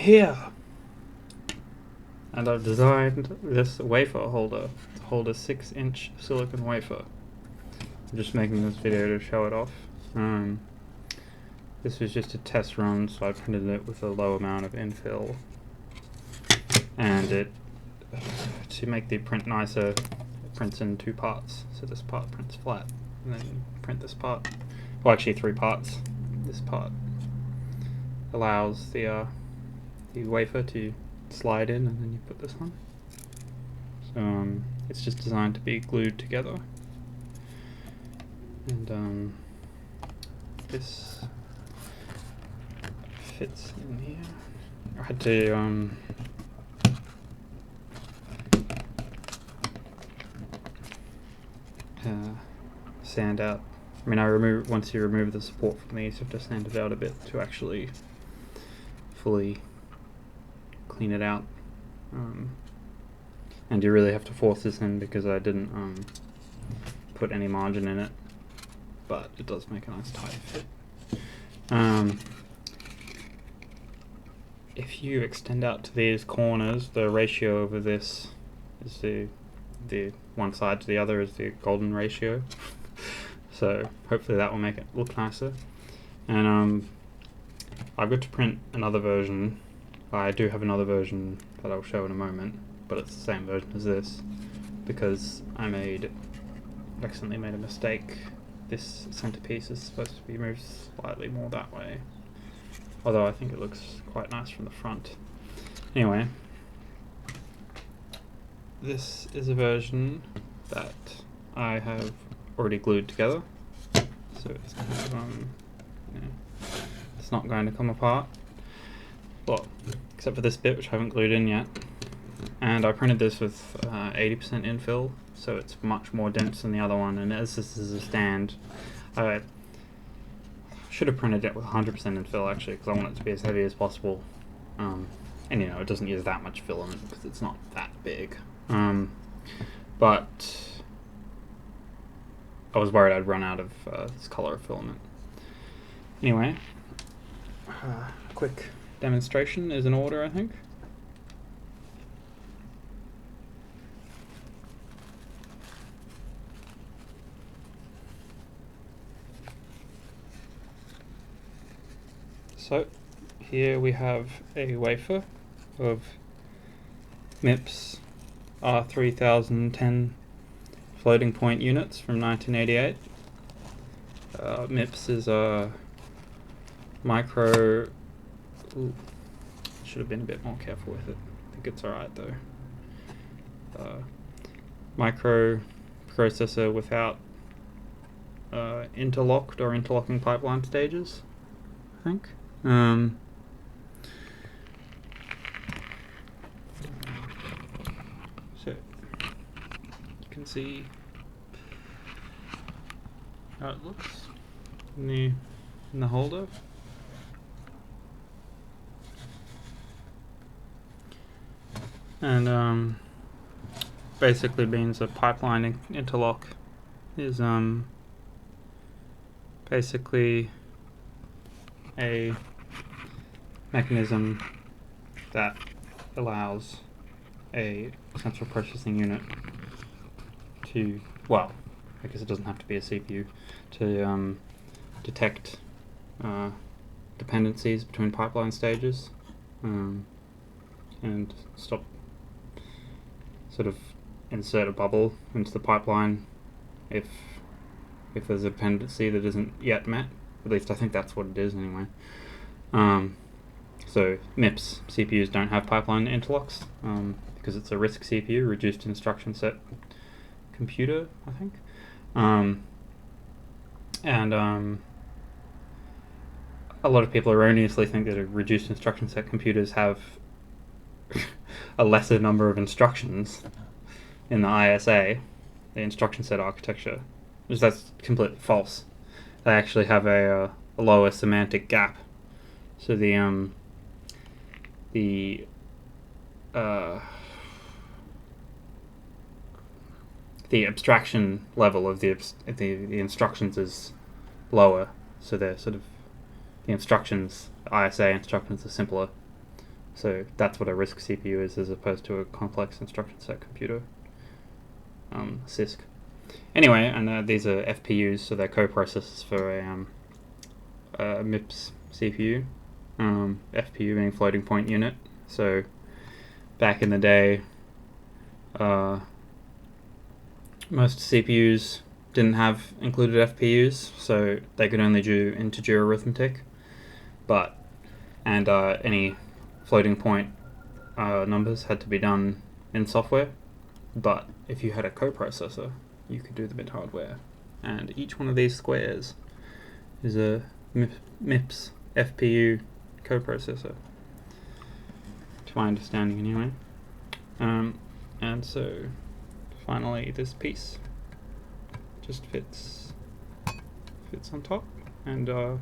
here. And I've designed this wafer holder to hold a 6-inch silicon wafer. I'm just making this video to show it off. This was just a test run, so I printed it with a low amount of infill. And to make the print nicer, it prints in 2 parts. So this part prints flat, and then you print this part. Well, actually 3 parts. This part allows the wafer to slide in, and then you put this on. So it's just designed to be glued together. And this fits in here. I had to sand out. I mean, once you remove the support from these, you have to sand it out a bit to actually fully clean it out. And you really have to force this in because I didn't put any margin in it, but it does make a nice tight fit. If you extend out to these corners, the ratio over this is the one side to the other is the golden ratio. So hopefully that will make it look nicer. And I've got to print another version. I do have another version that I'll show in a moment, but it's the same version as this because I accidentally made a mistake. This centerpiece is supposed to be moved slightly more that way, although I think it looks quite nice from the front. Anyway, this is a version that I have already glued together, so it's kind of, it's not going to come apart. Well, except for this bit which I haven't glued in yet. And I printed this with 80% infill, so it's much more dense than the other one. And as this is a stand, I should have printed it with 100% infill actually, because I want it to be as heavy as possible. And it doesn't use that much filament because it's not that big. But I was worried I'd run out of this color of filament. Anyway, quick demonstration is in order, I think. So here we have a wafer of MIPS R3010 floating point units from 1988. MIPS is a micro... Ooh, should have been a bit more careful with it. I think it's alright though. Micro processor without interlocked or interlocking pipeline stages, I think. So you can see how it looks in the holder. And basically means a pipeline interlock is basically a mechanism that allows a central processing unit to, well, I guess it doesn't have to be a CPU, to detect dependencies between pipeline stages and sort of insert a bubble into the pipeline if there's a dependency that isn't yet met. At least I think that's what it is anyway. So MIPS CPUs don't have pipeline interlocks because it's a RISC CPU, reduced instruction set computer, I think. And a lot of people erroneously think that reduced instruction set computers have a lesser number of instructions in the ISA, the instruction set architecture, which that's completely false. They actually have a lower semantic gap. So the abstraction level of the instructions is lower. So they're sort of the ISA instructions are simpler. So that's what a RISC CPU is, as opposed to a complex instruction set computer, CISC. Anyway, and these are FPUs, so they're coprocessors for a MIPS CPU. FPU being floating point unit. So back in the day, most CPUs didn't have included FPUs, so they could only do integer arithmetic. And any floating point numbers had to be done in software. But if you had a coprocessor, you could do them in hardware. And each one of these squares is a MIPS FPU coprocessor, to my understanding anyway. And so finally this piece just fits on top, and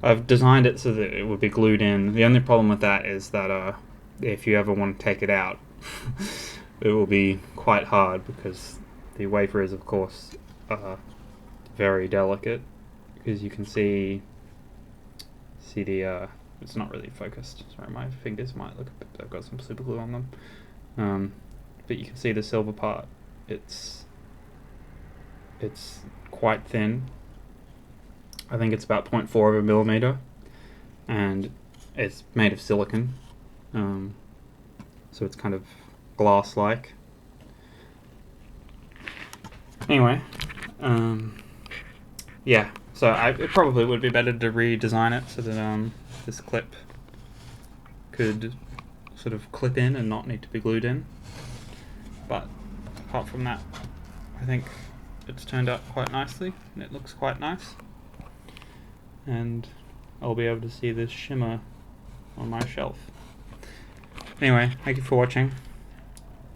I've designed it so that it would be glued in. The only problem with that is that if you ever want to take it out, it will be quite hard, because the wafer is, of course, very delicate, because you can see the it's not really focused. Sorry, my fingers might look a bit, I've got some super glue on them. But you can see the silver part. It's quite thin. I think it's about 0.4 of a millimeter, and it's made of silicon, so it's kind of glass-like. Anyway, yeah, so it probably would be better to redesign it so that this clip could sort of clip in and not need to be glued in. But apart from that, I think it's turned out quite nicely, and it looks quite nice. And I'll be able to see this shimmer on my shelf. Anyway, thank you for watching.